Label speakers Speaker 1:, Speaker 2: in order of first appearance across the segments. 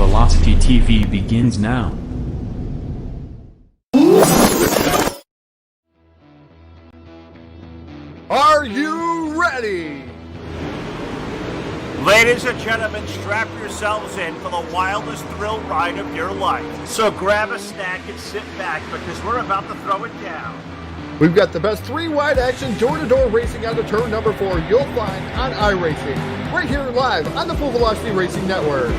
Speaker 1: Velocity TV begins now.
Speaker 2: Are you ready?
Speaker 3: Ladies and gentlemen, strap yourselves in for the wildest thrill ride of your life. So grab a snack and sit back because we're about to throw it down.
Speaker 2: We've got the best three-wide action door-to-door racing on the turn number 4 you'll find on iRacing, right here live on the Full Velocity Racing Network.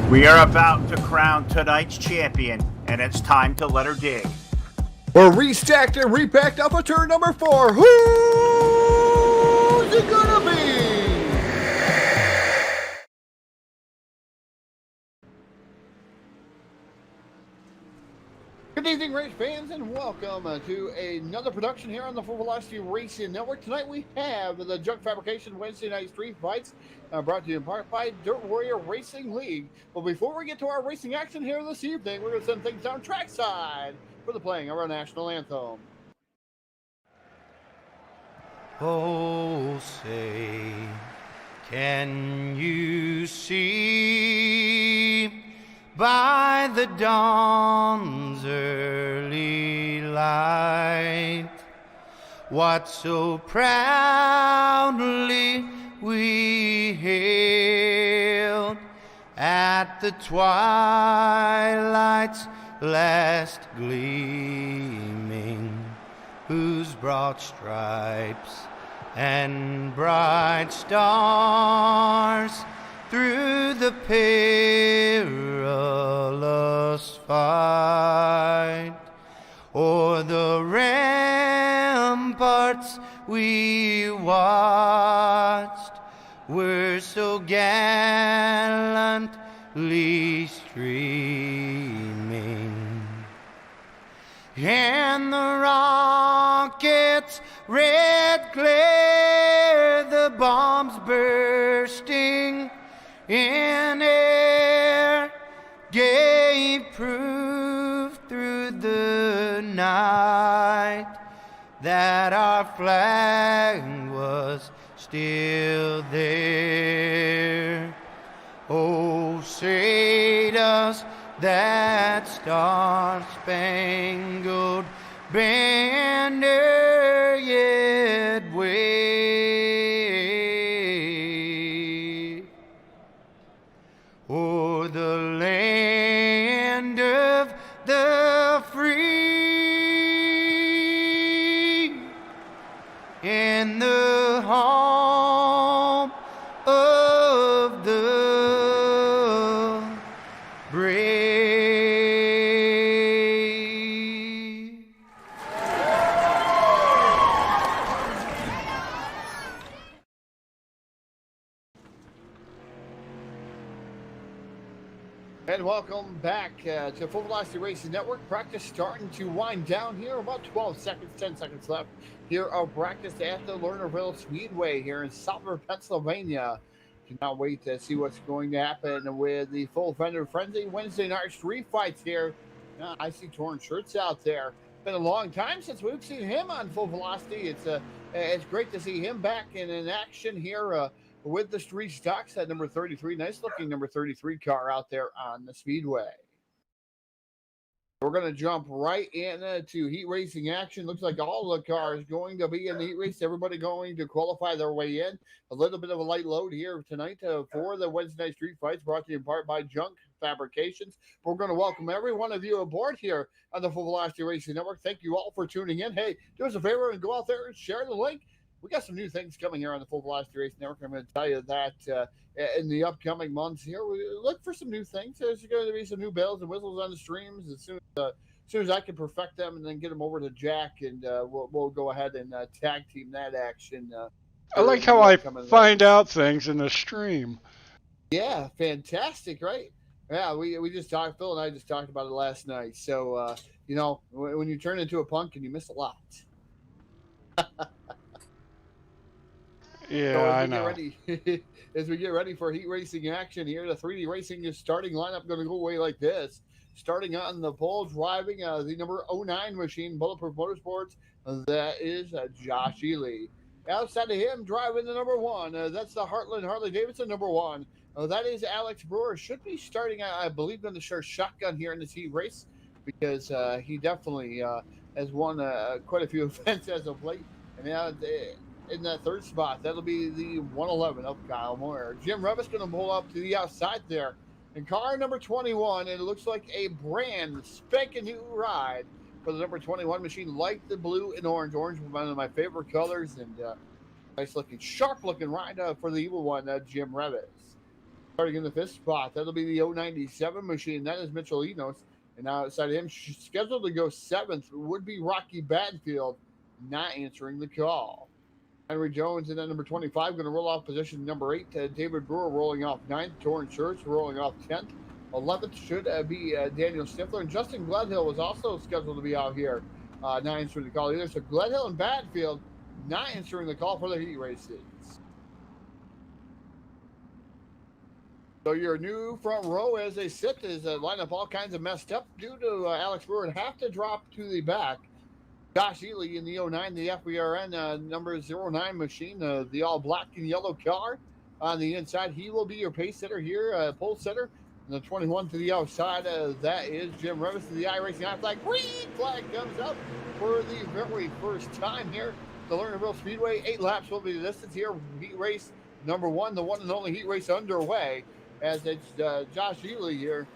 Speaker 3: We are about to crown tonight's champion, and it's time to let her dig.
Speaker 2: We're restacked and repacked up for turn number 4. Who's it gonna be? Good evening, race fans, and welcome to another production here on the Full Velocity Racing Network. Tonight we have the Junk Fabrication Wednesday Night Street Fights, brought to you in part by Dirt Warrior Racing League. But before we get to our racing action here this evening, we're going to send things down trackside for the playing of our national anthem.
Speaker 4: Oh, say, can you see by the dawn's early light what so proudly we hailed at the twilight's last gleaming, whose broad stripes and bright stars through the perilous fight o'er the ramparts we watched were so gallantly streaming, and the rockets' red glare, the bombs bursting in air, gave proof through the night that our flag was still there. Oh, say does that star-spangled banner yet wave o'er the land of the free and the home of the brave?
Speaker 2: And welcome back to Full Velocity Racing Network. Practice starting to wind down here. About 12 seconds, 10 seconds left here of practice at the Lernerville Speedway here in Southern Pennsylvania. Cannot wait to see what's going to happen with the Full Fender Frenzy Wednesday night street fights here. I see torn shirts out there. Been a long time since we've seen him on Full Velocity. It's great to see him back in action here with the street stocks. That number 33, nice looking number 33 car out there on the Speedway. We're going to jump right into heat racing action. Looks like all the cars going to be in the heat race. Everybody going to qualify their way in. A little bit of a light load here tonight for the Wednesday night street fights, brought to you in part by Junk Fabrications. We're going to welcome every one of you aboard here on the Full Velocity Racing Network. Thank you all for tuning in. Hey, do us a favor and go out there and share the link. we got some new things coming here on the Full Velocity Racing Network. I'm going to tell you that in the upcoming months here, we look for some new things. There's going to be some new bells and whistles on the streams as soon as I can perfect them and then get them over to Jack, and we'll go ahead and tag team that action.
Speaker 5: I like how I find out things in the stream.
Speaker 2: Yeah, fantastic, right? Yeah, we just talked. Phil and I just talked about it last night. So when you turn into a pumpkin, you miss a lot.
Speaker 5: Yeah,
Speaker 2: So
Speaker 5: I know.
Speaker 2: As we get ready for heat racing action here, the 3D Racing is starting lineup going to go away like this. Starting on the pole, driving the number 09 machine, Bulletproof Motorsports, that is Josh Ely. Outside of him, driving the number 1, that's the Heartland Harley-Davidson number 1. That is Alex Brewer. Should be starting, I believe, going to share shotgun here in this heat race because he definitely has won quite a few events as of late. And in that third spot, that'll be the 111 of Kyle Moore. Jim Revis going to pull up to the outside there. And car number 21, it looks like a brand spanking new ride for the number 21 machine, like the blue and orange. Orange was one of my favorite colors, and nice looking, sharp looking ride for the evil one, Jim Revis. Starting in the 5th spot, that'll be the 097 machine. That is Mitchell Enos. And outside of him, scheduled to go 7th, would be Rocky Badfield, not answering the call. Henry Jones and then number 25 going to roll off position number 8. David Brewer rolling off 9th. Torrin Church rolling off 10th. 11th should be Daniel Stifler. And Justin Gledhill was also scheduled to be out here, not answering the call either. So Gledhill and Badfield not answering the call for the heat races. So your new front row as they sit is lineup all kinds of messed up due to Alex Brewer and have to drop to the back. Josh Ely in the 09, the FBRN number 09 machine, the all black and yellow car on the inside. He will be your pace setter here, pole setter. And the 21 to the outside, that is Jim Revis. The IracingIflag green flag comes up for the very first time here. The Lernerville Speedway, 8 laps will be the distance here. Heat race number 1, the one and only heat race underway, as it's Josh Ely here.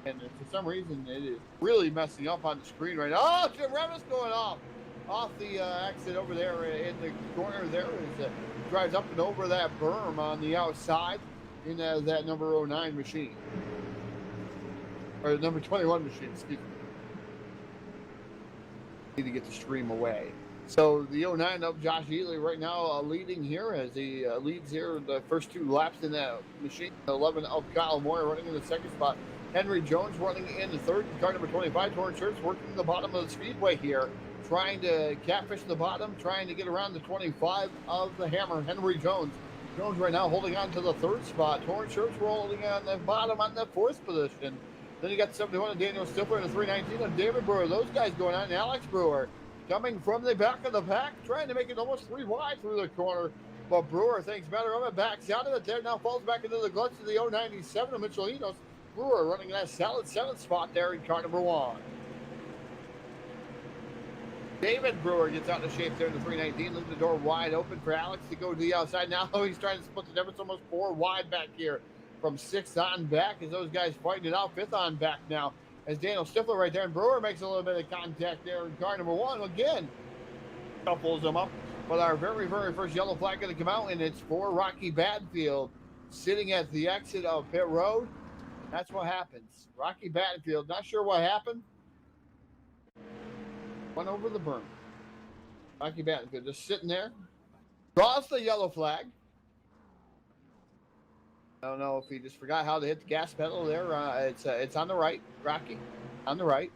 Speaker 2: And for some reason, it is really messing up on the screen right now. Oh, Jim Revis going off the exit over there in the corner there as drives up and over that berm on the outside in that number 09 machine. Or the number 21 machine, excuse me. Need to get the stream away. So the 09 of Josh Ely right now leading here as he leads here the first 2 laps in that machine. 11 of Kyle Moore running in the 2nd spot. Henry Jones running in the 3rd. Car number 25, Torrin Church, working the bottom of the speedway here, trying to catfish the bottom, trying to get around the 25 of the Hammer, Henry Jones. Jones right now holding on to the 3rd spot. Torrin Church rolling on the bottom on the 4th position. Then you got 71 of Daniel Stifler and the 319 of David Brewer. Those guys going on. And Alex Brewer coming from the back of the pack, trying to make it almost 3 wide through the corner. But Brewer thinks better of it, backs out of it there, now falls back into the clutch of the 097 of Mitchell Enos. Brewer running that solid 7th spot there in car number 1. David Brewer gets out of shape there in the 319, leaving the door wide open for Alex to go to the outside. Now he's trying to split the difference, almost 4 wide back here from 6th on back as those guys fighting it out. 5th on back now as Daniel Stifler right there, and Brewer makes a little bit of contact there in car number 1. Again, couples them up. But our very, very first yellow flag going to come out, and it's for Rocky Badfield sitting at the exit of pit road. That's what happens. Rocky Badfield, not sure what happened. Went over the berm. Rocky Badfield just sitting there. Draws the yellow flag. I don't know if he just forgot how to hit the gas pedal there. It's on the right, Rocky, on the right.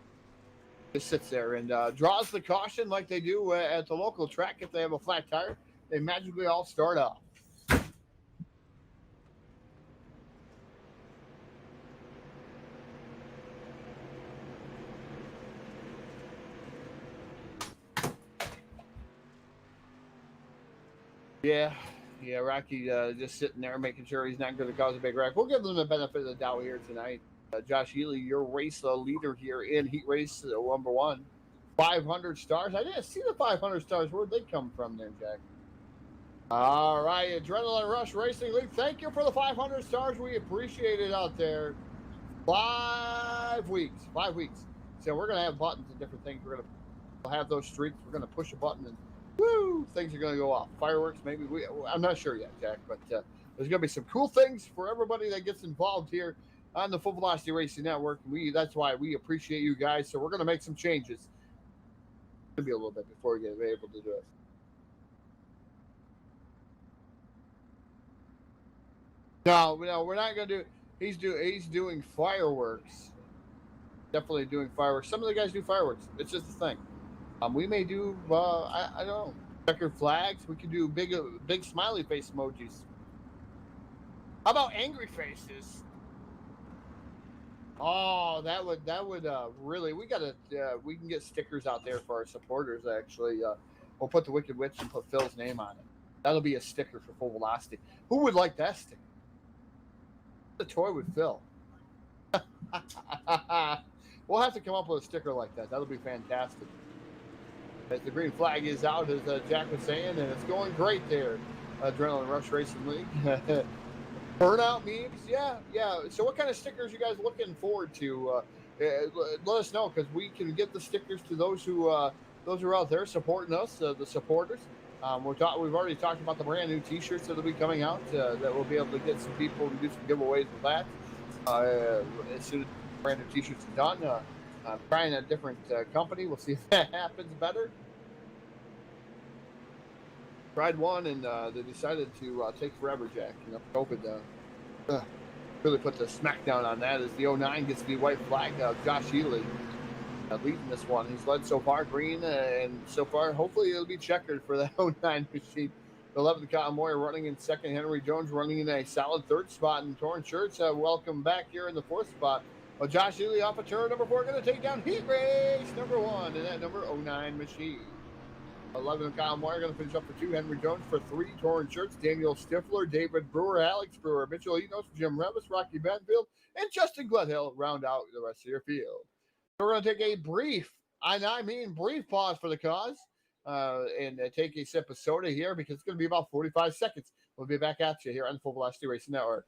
Speaker 2: Just sits there and draws the caution like they do at the local track. If they have a flat tire, they magically all start off. Yeah, Rocky just sitting there making sure he's not going to cause a big wreck. We'll give them the benefit of the doubt here tonight. Josh Ely, your race leader here in heat race number 1. 500 stars. I didn't see the 500 stars. Where'd they come from there, Jack? All right, Adrenaline Rush Racing League. Thank you for the 500 stars. We appreciate it out there. 5 weeks. 5 weeks. So we're going to have buttons and different things. We're going to have those streaks. We're going to push a button and Woo! Things are going to go off. Fireworks, maybe. I'm not sure yet, Jack, but there's going to be some cool things for everybody that gets involved here on the Full Velocity Racing Network. That's why we appreciate you guys. So we're going to make some changes. It'll be a little bit before we get able to do it. No, we're not going to do. He's doing fireworks. Definitely doing fireworks. Some of the guys do fireworks. It's just a thing. We may do. I don't know. Checkered flags. We could do big smiley face emojis. How about angry faces? Oh, that would really. We can get stickers out there for our supporters. Actually, we'll put the Wicked Witch and put Phil's name on it. That'll be a sticker for Full Velocity. Who would like that sticker? The toy with Phil. We'll have to come up with a sticker like that. That'll be fantastic. As the green flag is out, as Jack was saying, and it's going great there. Adrenaline Rush Racing League. Burnout memes, yeah. So what kind of stickers you guys looking forward to? Let us know, because we can get the stickers to those who are out there supporting us, the supporters. We've already talked about the brand new T-shirts that'll be coming out. That we'll be able to get some people and do some giveaways with that. As soon as the brand new T-shirts are done, I'm trying a different company. We'll see if that happens better. Tried one, and they decided to take forever, Jack. COVID really put the smackdown on that as the 09 gets the white flag. Josh Healy leading this one. He's led so far green, and so far, hopefully, it'll be checkered for the 09 machine. The 11th, Cotton Moyer running in second. Henry Jones running in a solid third spot. And Torn Shirts, welcome back here in the fourth spot. Well, Josh Healy off of turn number 4, going to take down Heat Race number 1 in that number 09 machine. 11, Kyle Moyer going to finish up for 2. Henry Jones for 3. Torn Shirts, Daniel Stifler, David Brewer, Alex Brewer, Mitchell Enos, Jim Revis, Rocky Benfield, and Justin Gledhill round out the rest of your field. So we're going to take a brief, and I mean brief pause for the cause, and take a sip of soda here, because it's going to be about 45 seconds. We'll be back at you here on the Full Velocity Racing Network.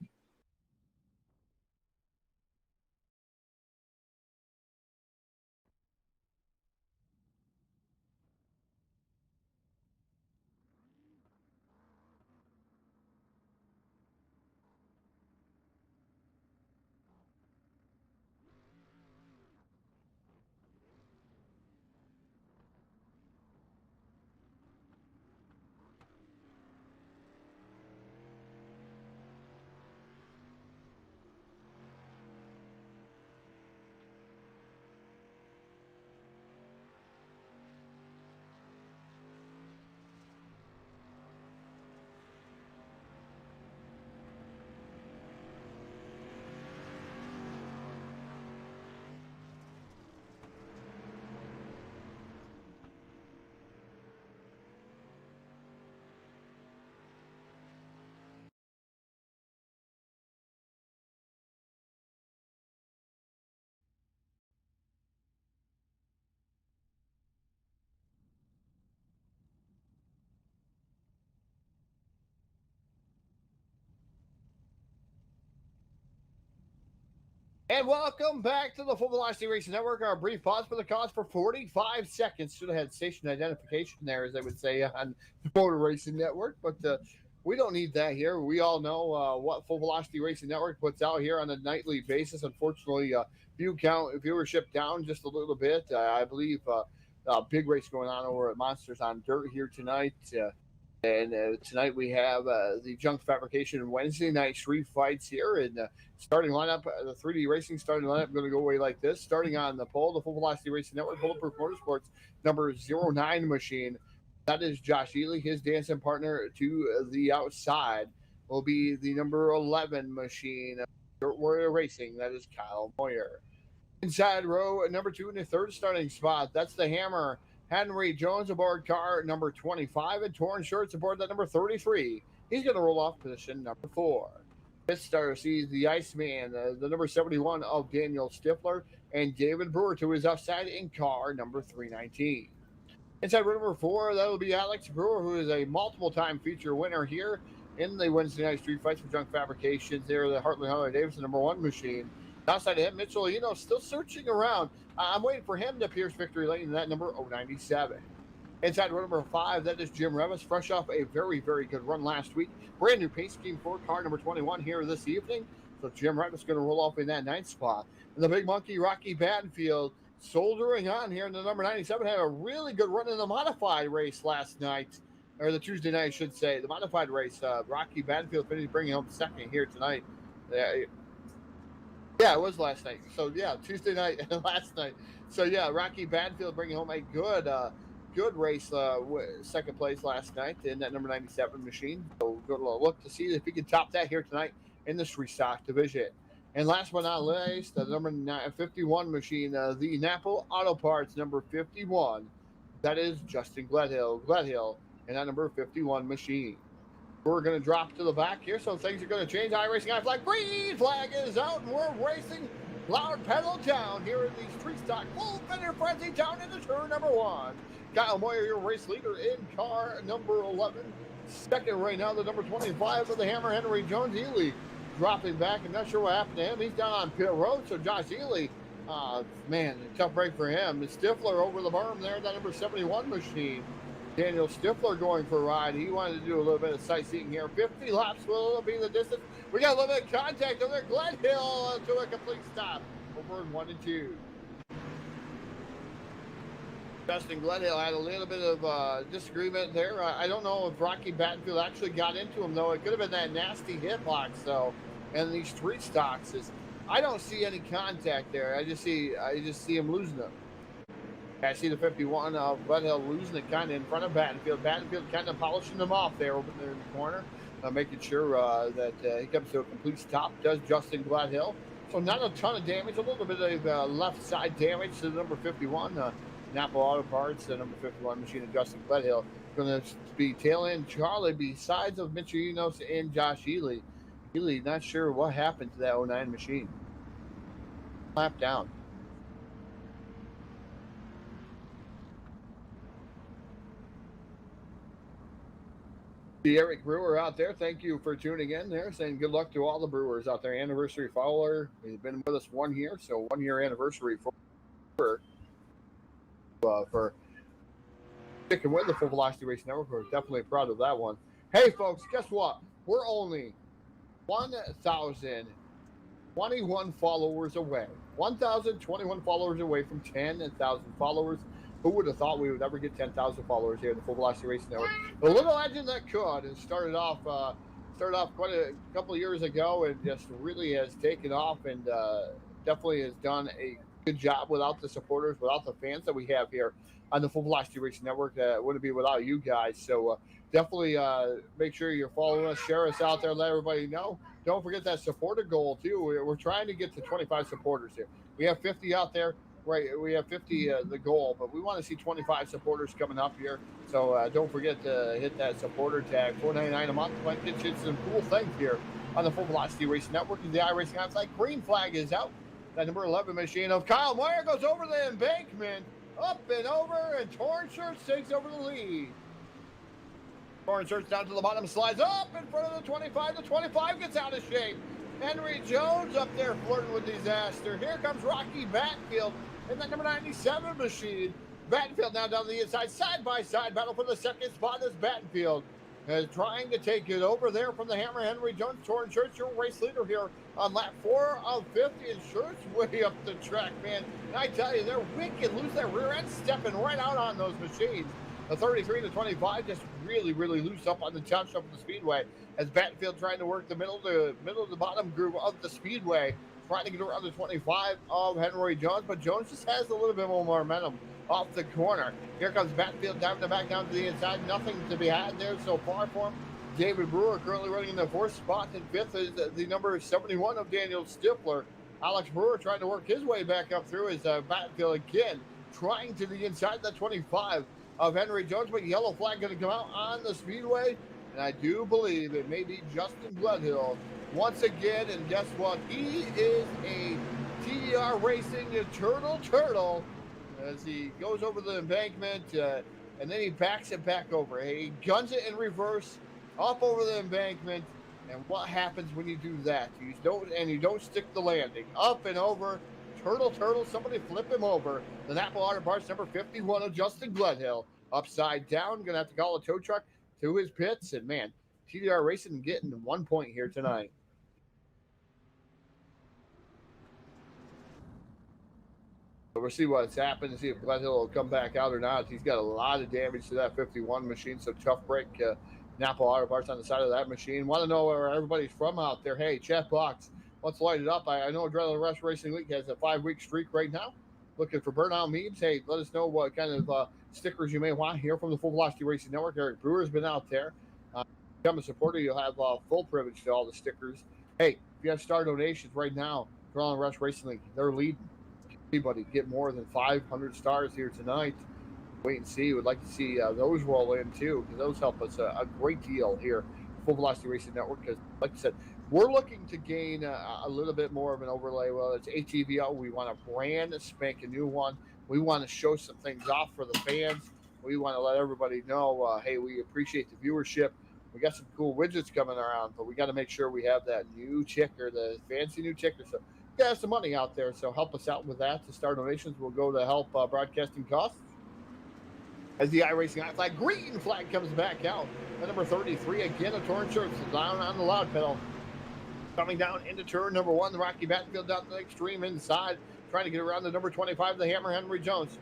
Speaker 2: And welcome back to the Full Velocity Racing Network. Our brief pause for the cause for 45 seconds. Should have had station identification there, as they would say on the Motor Racing Network, but we don't need that here. We all know what Full Velocity Racing Network puts out here on a nightly basis. Unfortunately, viewership down just a little bit. I believe a big race going on over at Monsters on Dirt here tonight. And tonight we have the Junk Fabrication Wednesday night street fights here. And starting lineup, the 3D Racing starting lineup going to go away like this. Starting on the pole, the Full Velocity Racing Network, Bulletproof Motorsports, number 09 machine. That is Josh Ely. His dancing partner to the outside will be the number 11 machine, Dirt Warrior Racing. That is Kyle Moyer. Inside row, number 2 in the third starting spot. That's the Hammer. Henry Jones aboard car number 25, and Torn Shirts aboard that number 33. He's going to roll off position number 4. Fifth starter sees the Iceman, the number 71 of Daniel Stifler, and David Brewer to his outside in car number 319. Inside row number 4, that'll be Alex Brewer, who is a multiple-time feature winner here in the Wednesday night street fights for Junk Fabrications. They're the Hartley Harley Davidson number 1 machine. Outside of him, Mitchell, still searching around. I'm waiting for him to pierce victory lane in that number 097. Inside row number 5, that is Jim Revis, fresh off a very, very good run last week. Brand new pace scheme for car number 21 here this evening. So Jim Revis going to roll off in that 9th spot. And the big monkey, Rocky Battenfield, soldiering on here in the number 97, had a really good run in the modified race last night, or the Tuesday night, I should say. The modified race, Rocky Battenfield finished bringing home second here tonight. Yeah, it was last night. So, yeah, Tuesday night and last night. So, yeah, Rocky Battenfield bringing home a good race, second place last night in that number 97 machine. So, we're going to look to see if he can top that here tonight in this restock division. And last but not least, the number 51 machine, the Napa Auto Parts number 51. That is Justin Gledhill, and that number 51 machine. We're going to drop to the back here, so things are going to change. IracingIflag green flag is out, and we're racing loud pedal down here in the street stock full fender frenzy down into turn number 1. Kyle Moyer, your race leader in car number 11. Second right now, the number 25 of the Hammer, Henry Jones. Ely dropping back. I'm not sure what happened to him. He's down on pit road, so Josh Ely, man, a tough break for him. And Stifler over the berm there, that number 71 machine. Daniel Stifler going for a ride. He wanted to do a little bit of sightseeing here. 50 laps will be the distance. We got a little bit of contact over there. Gledhill to a complete stop over in 1 and 2. Justin Gledhill had a little bit of disagreement there. I don't know if Rocky Battenfield actually got into him, though. It could have been that nasty hitbox, though. And these street stocks, I don't see any contact there. I just see him losing them. I see the 51 of Gledhill losing it kind of in front of Battenfield. Battenfield kind of polishing them off there over there in the corner, making sure that he comes to a complete stop. Does Justin Gledhill. So not a ton of damage, a little bit of left side damage to the number 51. Napa Auto Parts, the number 51 machine of Justin Gledhill. Going to be tail end Charlie besides of Mitch Enos and Josh Ely. Ely, not sure what happened to that 09 machine. Lap down. The Eric Brewer out there, thank you for tuning in there, saying good luck to all the Brewers out there. Anniversary follower, he's been with us 1 year, so 1 year anniversary for sticking with the Full Velocity Racing Network. We're definitely proud of that one. Hey, folks, guess what? We're only 1,021 followers away. 1,021 followers away from 10,000 followers. Who would have thought we would ever get 10,000 followers here at the Full Velocity Racing Network? The little engine that could, and started off quite a couple of years ago, and just really has taken off, and definitely has done a good job without the supporters, without the fans that we have here on the Full Velocity Racing Network. Wouldn't be without you guys. So definitely make sure you're following us, share us out there, let everybody know. Don't forget that supporter goal too. We're trying to get to 25 supporters here. We have 50 out there. Right, we have 50 the goal, but we want to see 25 supporters coming up here. So don't forget to hit that supporter tag, $4.99 a month. Might get you some cool things here on the Full Velocity Racing Network. And the IracingIflag green flag is out. That number 11 machine of Kyle Moyer goes over the embankment, up and over, and Torn Shirts takes over the lead. Torn Shirts down to the bottom, slides up in front of the 25. The 25 gets out of shape. Henry Jones up there flirting with disaster. Here comes Rocky Battenfield in that number 97 machine. Battenfield now down the inside, side-by-side battle for the second spot as Battenfield is trying to take it over there from the Hammer. Henry Jones, Torn Shirts, your race leader here on lap 4 of 50, and Shirts way up the track, man. And I tell you, they're wicked. Lose that rear end, stepping right out on those machines. The 33 and the 25 just really loose up on the top of the speedway as Battenfield trying to work the middle to the bottom groove of the speedway, trying to get around the 25 of Henry Jones, but Jones just has a little bit more momentum off the corner. Here comes Battenfield diving back down to the inside. Nothing to be had there so far for him. David Brewer currently running in the 4th spot, and 5th is the number 71 of Daniel Stifler. Alex Brewer trying to work his way back up through as Battenfield again trying to the inside the 25 of Henry Jones, but yellow flag going to come out on the speedway, and I do believe it may be Justin Gledhill once again, and guess what? He is a BDR Racing turtle as he goes over the embankment, and then he backs it back over. He guns it in reverse, up over the embankment, and what happens when you do that? You don't stick the landing. Up and over, turtle, somebody flip him over. The Napa Auto Parts number 51 of Justin Gledhill upside down. Going to have to call a tow truck to his pits. And, man, BDR Racing getting 1 point here tonight. So we'll see what's happened, see if Glenhill will come back out or not. He's got a lot of damage to that 51 machine, so tough break. Napa Auto Parts on the side of that machine. Want to know where everybody's from out there? Hey, chat box, let's light it up. I know Adrenaline Rush Racing League has a 5-week streak right now. Looking for burnout memes. Hey, let us know what kind of stickers you may want here from the Full Velocity Racing Network. Eric Brewer's been out there. Become a supporter, you'll have full privilege to all the stickers. Hey, if you have star donations right now, Adrenaline Rush Racing League, they're leading. Anybody get more than 500 stars here tonight. Wait and see. Would like to see those roll in too, because those help us a great deal here, Full Velocity Racing Network. Because, like I said, we're looking to gain a little bit more of an overlay. Well, it's ATVO. We want a brand spanking new one. We want to show some things off for the fans. We want to let everybody know, hey, we appreciate the viewership. We got some cool widgets coming around, but we got to make sure we have that new ticker, the fancy new ticker. So you have some money out there, so help us out with that. The star donations will go to help broadcasting costs. As the IracingIflag green flag comes back out, at number 33, again, a torn shirt down on the loud pedal. Coming down into turn number 1, the Rocky Battlefield down to the extreme inside, trying to get around the number 25, the Hammer Henry Jones.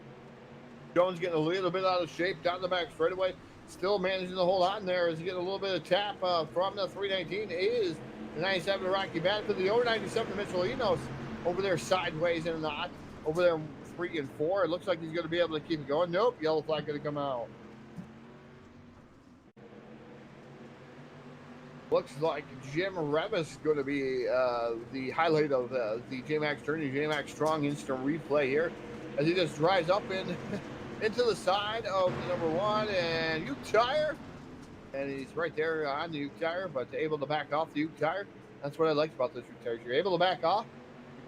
Speaker 2: Jones getting a little bit out of shape down the back straightaway, still managing to hold on there as he gets a little bit of tap from the 319 is the 97 Rocky Battlefield, the over 97 Mitchell Enos over there sideways in a knot, over there 3 and 4. It looks like he's going to be able to keep it going. Nope, yellow flag going to come out. Looks like Jim Revis is going to be the highlight of the J-Max tourney. J-Max strong instant replay here as he just drives up into the side of the number 1 and Uke tire. And he's right there on the Uke tire, but able to back off the Uke tire. That's what I like about those Uke tires. You're able to back off,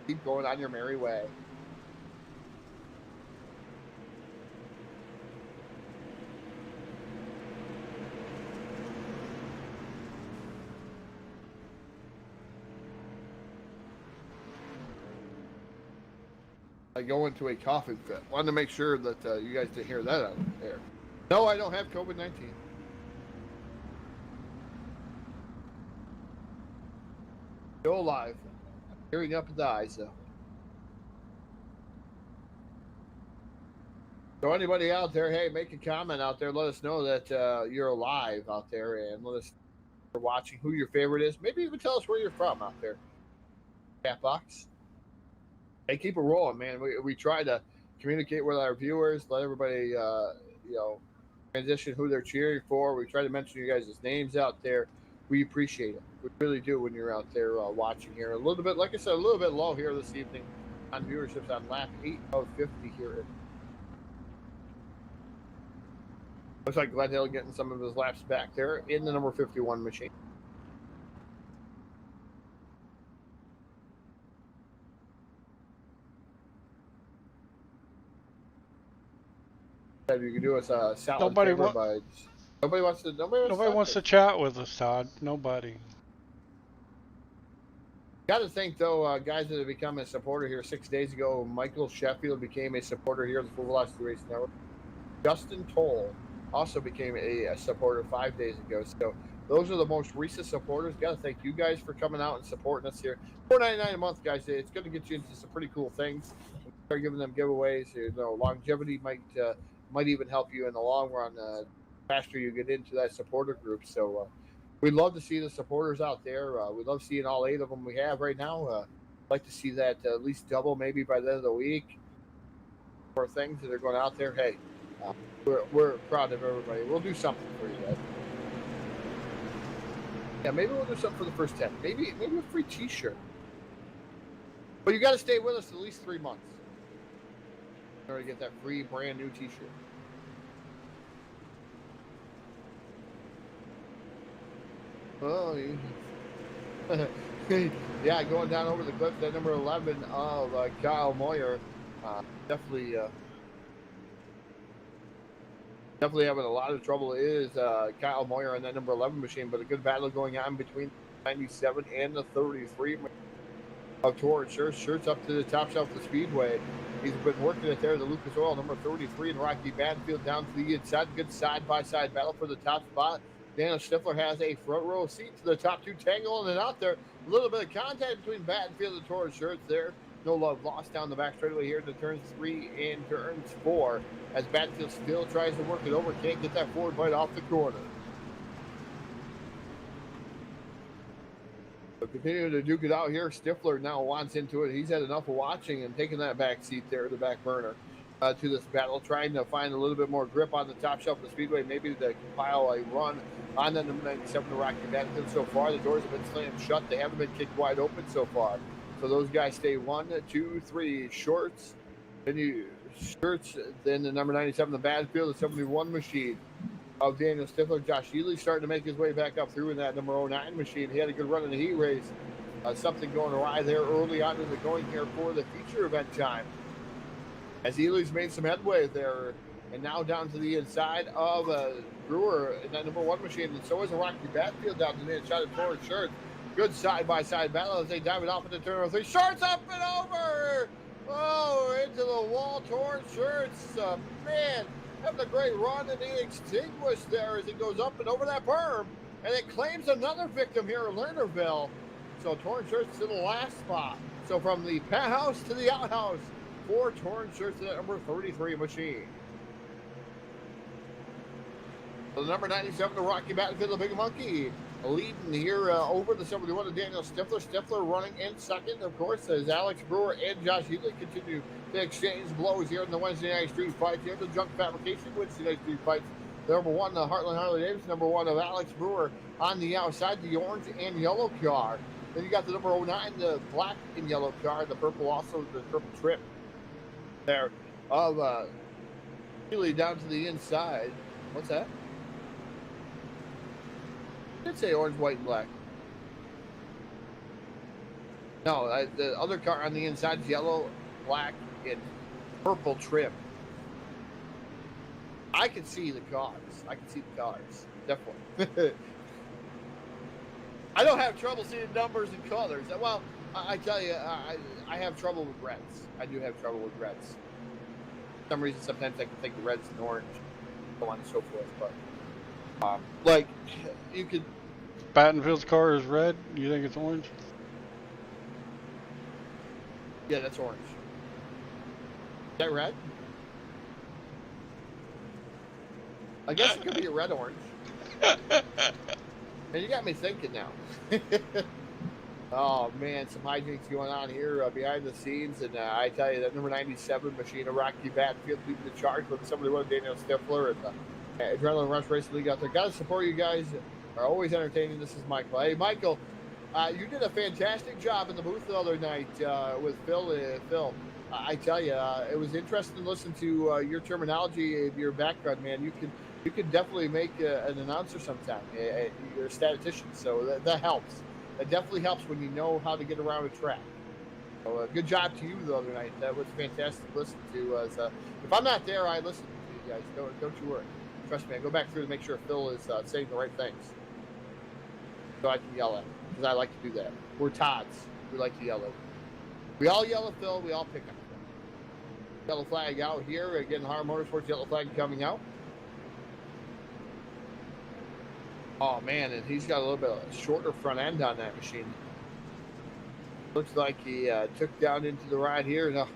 Speaker 2: keep going on your merry way. I go into a coughing fit. Wanted to make sure that you guys didn't hear that out there. No, I don't have COVID-19. Still alive. Hearing up at the eyes, though. So anybody out there, hey, make a comment out there. Let us know that you're alive out there, and let us know if you're watching, who your favorite is. Maybe even tell us where you're from out there. Chat box. Hey, keep it rolling, man. We try to communicate with our viewers, let everybody, transition who they're cheering for. We try to mention you guys' names out there. We appreciate it. We really do when you're out there watching here. A little bit, like I said, a little bit low here this evening on viewerships on lap 8 of 50 here. Looks like Glenhill getting some of his laps back there in the number 51 machine. You can do us a salad favor by nobody wants to
Speaker 5: chat with us, Todd. Nobody.
Speaker 2: Got to think though, guys that have become a supporter here 6 days ago. Michael Sheffield became a supporter here at the Full Velocity Racing Network. Justin Toll also became a supporter 5 days ago. So those are the most recent supporters. Got to thank you guys for coming out and supporting us here. $4.99 a month, guys. It's going to get you into some pretty cool things. Start giving them giveaways. Longevity might even help you in the long run faster you get into that supporter group. So we'd love to see the supporters out there. We'd love seeing all 8 of them we have right now. I'd like to see that at least double maybe by the end of the week for things that are going out there. Hey, we're proud of everybody. We'll do something for you guys. Yeah, maybe we'll do something for the first 10. Maybe a free t-shirt. But you got to stay with us at least 3 months in order to get that free brand new t-shirt. Oh, yeah, going down over the cliff, that number 11 of Kyle Moyer, definitely having a lot of trouble is Kyle Moyer on that number 11 machine, but a good battle going on between 97 and the 33. of Torrance Shirts up to the top shelf of the Speedway. He's been working it there. The Lucas Oil, number 33, and Rocky Banfield down to the inside. Good side-by-side battle for the top spot. Daniel Stifler has a front row seat to the top two, tangling it out there. A little bit of contact between Banfield and Torrance Shirts there. No love lost down the back straightaway here into turns 3 and turns 4. As Banfield still tries to work it over, can't get that forward bite off the corner. So continuing to duke it out here. Stifler now wants into it. He's had enough of watching and taking that back seat there, the back burner, to this battle, trying to find a little bit more grip on the top shelf of the Speedway, maybe to compile a run on that number 97 to Rocky Banfield. So far, the doors have been slammed shut. They haven't been kicked wide open so far. So those guys stay 1, 2, 3 shorts. Then Shirts, then the number 97, the Banfield, the 71 machine of Daniel Stifler. Josh Ely starting to make his way back up through in that number 09 machine. He had a good run in the heat race. Something going awry there early on in the going here for the feature event time. As Ely's made some headway there, and now down to the inside of Brewer in that number 1 machine, and so is a Rocky Banfield down to the inside of Torrance Shirts. Good side-by-side battle as they dive it off into turn 3. Shirts up and over! Oh, into the wall. Torrance Shirts, man, having a great run, and he extinguished there as he goes up and over that berm, and it claims another victim here at Lernerville. So Torrance Shirts in the last spot. So from the penthouse to the outhouse for Torrance Shirts in that number 33 machine. So the number 97 to Rocky Banfield, the Big Monkey, leading here over the 71 to Daniel Stifler. Stifler running in second, of course, as Alex Brewer and Josh Ely continue to exchange blows here in the Wednesday night street fight here. The Junk Fabrication Wednesday night street fights. The number 1, the Heartland Harley Davidson, number 1 of Alex Brewer on the outside, the orange and yellow car. Then you got the number 09, the black and yellow car, the purple also, the purple trip there of Ely down to the inside. What's that? I did say orange, white, and black. No, the other car on the inside is yellow, black, and purple trim. I can see the cars. Definitely. I don't have trouble seeing numbers and colors. Well, I tell you, I have trouble with reds. I do have trouble with reds. For some reason, sometimes I can think of reds and orange, so on and so forth. But, like, you could...
Speaker 5: Battenfield's car is red. You think it's orange?
Speaker 2: Yeah, that's orange. Is that red? I guess it could be a red-orange. And you got me thinking now. Oh, man, some hijinks going on here behind the scenes. And I tell you, that number 97 machine of Rocky Banfield leading the charge with somebody like Daniel Stifler and Adrenaline Rush Racing League out there. Got to support you guys. Are always entertaining. This is Michael. Hey, Michael, you did a fantastic job in the booth the other night with Phil. Phil, I tell you, it was interesting to listen to your terminology and your background, man. You could definitely make an announcer sometime. You're a statistician, so that helps. That definitely helps when you know how to get around a track. So good job to you the other night. That was fantastic to listen to. If I'm not there, I listen to you guys. Don't you worry. Trust me, I go back through to make sure Phil is saying the right things. So I can yell at him, because I like to do that. We're Tods. We like to yell at him. We all yell at Phil. We all pick on Phil. Yellow flag out here. Again, Harm Motorsports yellow flag coming out. Oh, man, and he's got a little bit of a shorter front end on that machine. Looks like he took down into the ride here. And,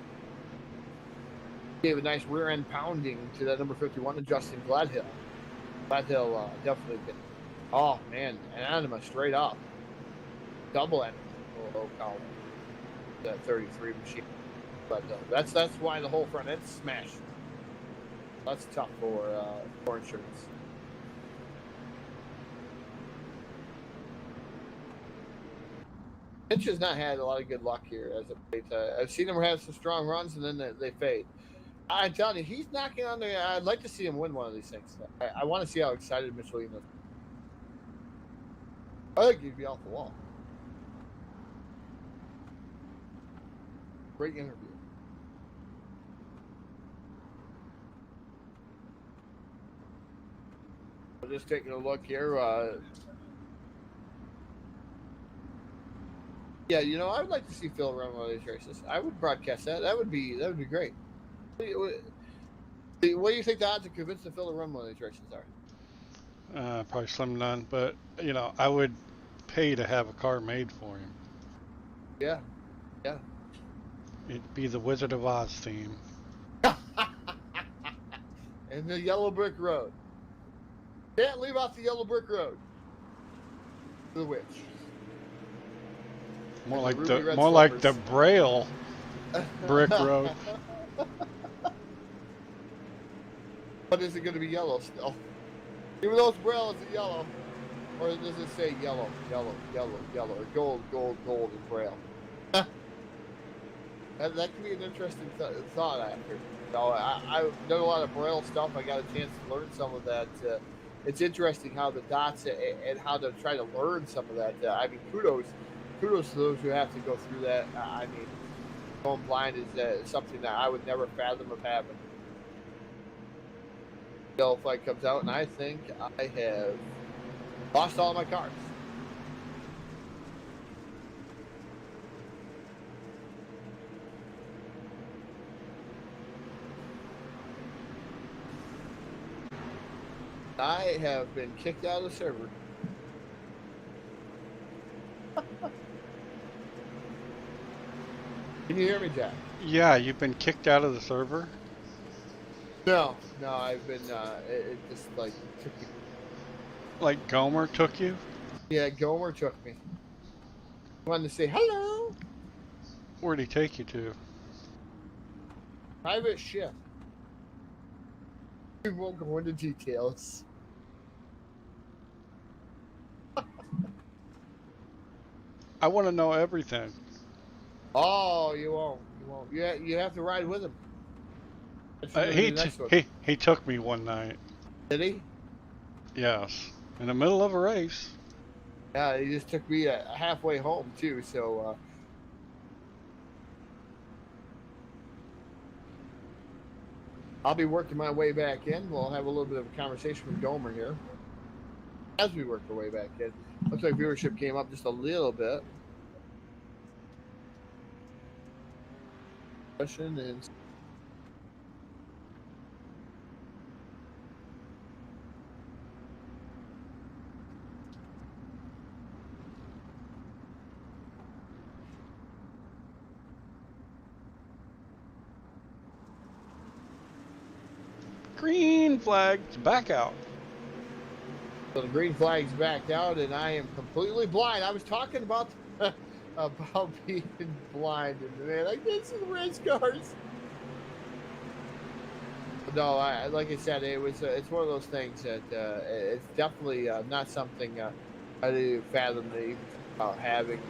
Speaker 2: gave a nice rear end pounding to that number 51 to Justin Gladhill. Gladhill definitely been, oh man, an anima straight up. Double anima. Low column. That 33 machine. But that's why the whole front end's smashed. That's tough for insurance. Mitch has not had a lot of good luck here as of late. I've seen him have some strong runs and then they fade. I'm telling you, he's knocking on the. I'd like to see him win one of these things. I want to see how excited Michelin is. I think he'd be off the wall. Great interview. We're just taking a look here. Yeah, you know, I would like to see Phil run one of these races. I would broadcast that. That would be great. What do you think the odds of convincing Phil to run one of these races are?
Speaker 5: Probably slim to none, but you know, I would pay to have a car made for him.
Speaker 2: Yeah, yeah.
Speaker 5: It'd be the Wizard of Oz theme.
Speaker 2: And the yellow brick road. Can't leave off the yellow brick road. The witch.
Speaker 5: More like the Braille brick road.
Speaker 2: But is it going to be yellow still? Even though it's Braille, is it yellow? Or does it say yellow, yellow, yellow, yellow, or gold, gold, gold in Braille? that could be an interesting thought after. So I've done a lot of Braille stuff. I got a chance to learn some of that. It's interesting how the dots and how to try to learn some of that. I mean, kudos to those who have to go through that. I mean, going blind is something that I would never fathom of having. Until flight comes out, and I think I have lost all of my cards. I have been kicked out of the server. Can you hear me, Jack?
Speaker 5: Yeah, you've been kicked out of the server?
Speaker 2: No, I've been, it just, like, took me.
Speaker 5: Like Gomer took you?
Speaker 2: Yeah, Gomer took me. Wanted to say hello.
Speaker 5: Where'd he take you to?
Speaker 2: Private ship. We won't go into details.
Speaker 5: I want to know everything.
Speaker 2: Oh, you won't. You won't. You have to ride with him.
Speaker 5: He took me one night.
Speaker 2: Did he?
Speaker 5: Yes, in the middle of a race.
Speaker 2: Yeah, he just took me halfway home too. So I'll be working my way back in. We'll have a little bit of a conversation with Gomer here as we work our way back in. Looks like viewership came up just a little bit. Question and
Speaker 5: Green flag's back out.
Speaker 2: so the green flag's backed out, and I am completely blind. I was talking about about being blind, and man, I can't see the race cars. No, like I said, it's one of those things that it's definitely not something I didn't fathom even about having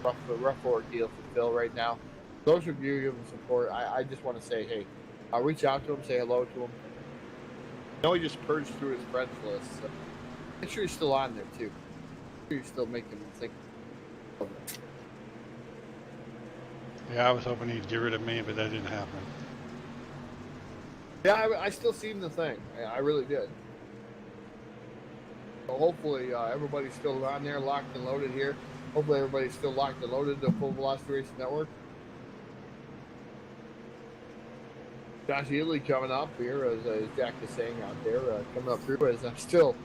Speaker 2: rough ordeal for Phil right now. Those of you who give him support, I just want to say, hey, I'll reach out to him, say hello to him. I know he just purged through his friends list, so make sure he's still on there too. Make sure you're still making him think.
Speaker 5: Yeah, I was hoping he'd get rid of me, but that didn't happen.
Speaker 2: Yeah, I still seen the thing. I really did. So hopefully everybody's still on there, locked and loaded here. Hopefully everybody's still locked and loaded to Full Velocity Racing Network. Josh Ely coming up here, as Jack is saying out there, coming up through. As I'm still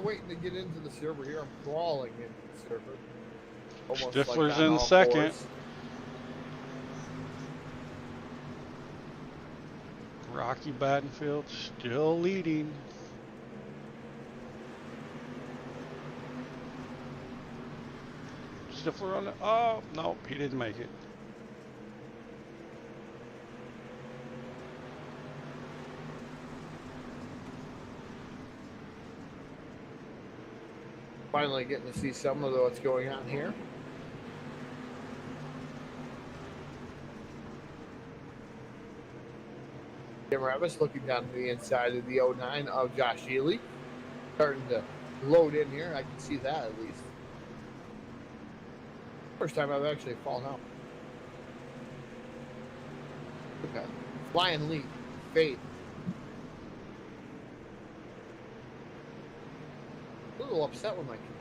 Speaker 2: waiting to get into the server here. I'm crawling into the server. Almost
Speaker 5: Stifler's
Speaker 2: like on
Speaker 5: in
Speaker 2: all
Speaker 5: second.
Speaker 2: fours.
Speaker 5: Rocky Battenfield still leading. Stifler on the. Oh, no, he didn't make it.
Speaker 2: Finally getting to see some of what's going on here. Jim Revis looking down to the inside of the 09 of Josh Ely. Starting to load in here. I can see that at least. First time I've actually fallen out. Okay. Flying lead. Fade. A little upset with my computer.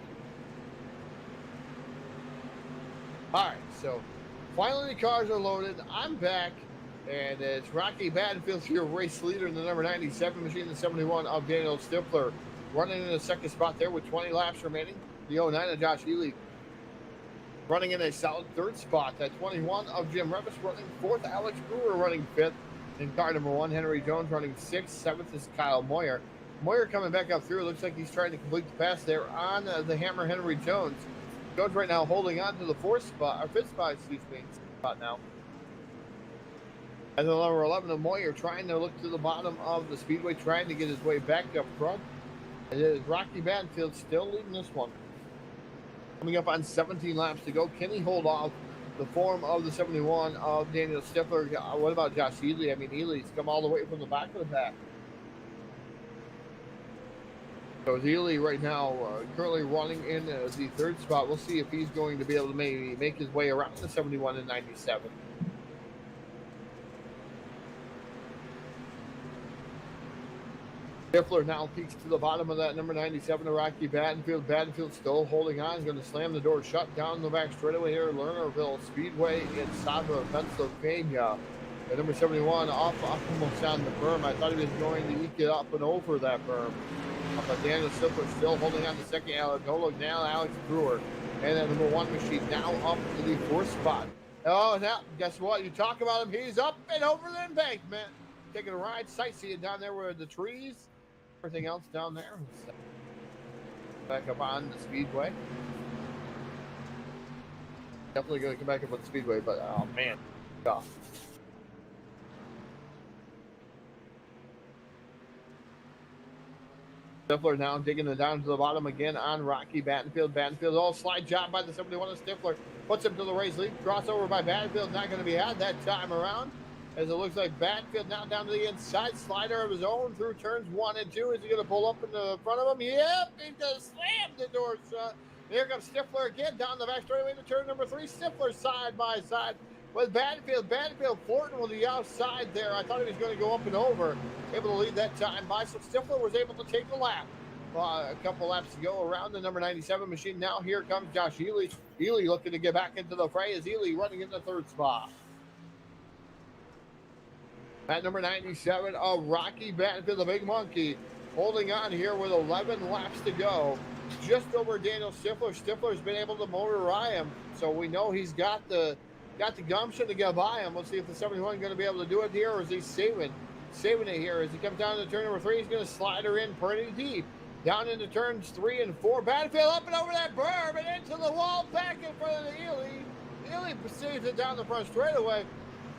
Speaker 2: All right, so finally the cars are loaded. I'm back, and it's Rocky Badenfield's your race leader in the number 97 machine, the 71 of Daniel Stifler, running in the second spot there with 20 laps remaining. The 09 of Josh Ely running in a solid third spot. That 21 of Jim Revis running fourth. Alex Brewer running fifth. In car number 1, Henry Jones running sixth. Seventh is Kyle Moyer. Moyer coming back up through. It looks like he's trying to complete the pass there on the hammer Henry Jones. Jones right now holding on to the fourth spot, or fifth spot, excuse me, spot now. And the number 11 of Moyer trying to look to the bottom of the speedway, trying to get his way back up front. It is Rocky Badenfield still leading this one. Coming up on 17 laps to go. Can he hold off the form of the 71 of Daniel Stifler? What about Josh Ely? I mean, Ely's come all the way from the back of the pack. So Ely right now currently running in the third spot. We'll see if he's going to be able to maybe make his way around the 71 and 97. Stifler now peeks to the bottom of that number 97 of Rocky Badenfield. Badenfield still holding on. He's going to slam the door shut down the back straightaway here at Lernerville Speedway in Sabra, Pennsylvania. And number 71 off almost on the berm. I thought he was going to eke it up and over that berm. But Daniel Stifler still holding on to second. Don't look now, Alex Brewer. And then number 1 machine now up to the fourth spot. Oh, now, guess what? You talk about him. He's up and over the embankment. Taking a ride, sightseeing down there where the trees, everything else down there. Back up on the speedway. Definitely going to come back up on the speedway, but oh man, tough. Stifler now digging it down to the bottom again on Rocky Badenfield. Badenfield, all slide job by the 71 of Stifler. Puts him to the race lead. Crossover by Badenfield, not going to be had that time around. As it looks like Badenfield now down to the inside, slider of his own through turns 1 and 2. Is he going to pull up in the front of him? Yep, he's going to slam the door shut. Here comes Stifler again down the back straightaway to turn number 3. Stifler side by side with Badenfield. Badenfield flirting with the outside there. I thought he was going to go up and over. Able to lead that time by. So Stifler was able to take the lap. A couple laps to go around the number 97 machine. Now here comes Josh Ely. Ely looking to get back into the fray as Ely running in the third spot. At number 97, Rocky Badenfield, the big monkey, holding on here with 11 laps to go. Just over Daniel Stifler. Stifler's been able to motor him, so we know he's got the gumption to get by him. Let's see if the 71 is going to be able to do it here, or is he saving it here? As he comes down to turn number 3, he's going to slide her in pretty deep. Down into turns 3 and 4. Badenfield up and over that berm and into the wall, back in front of the Ely. Ely saves it down the front straightaway.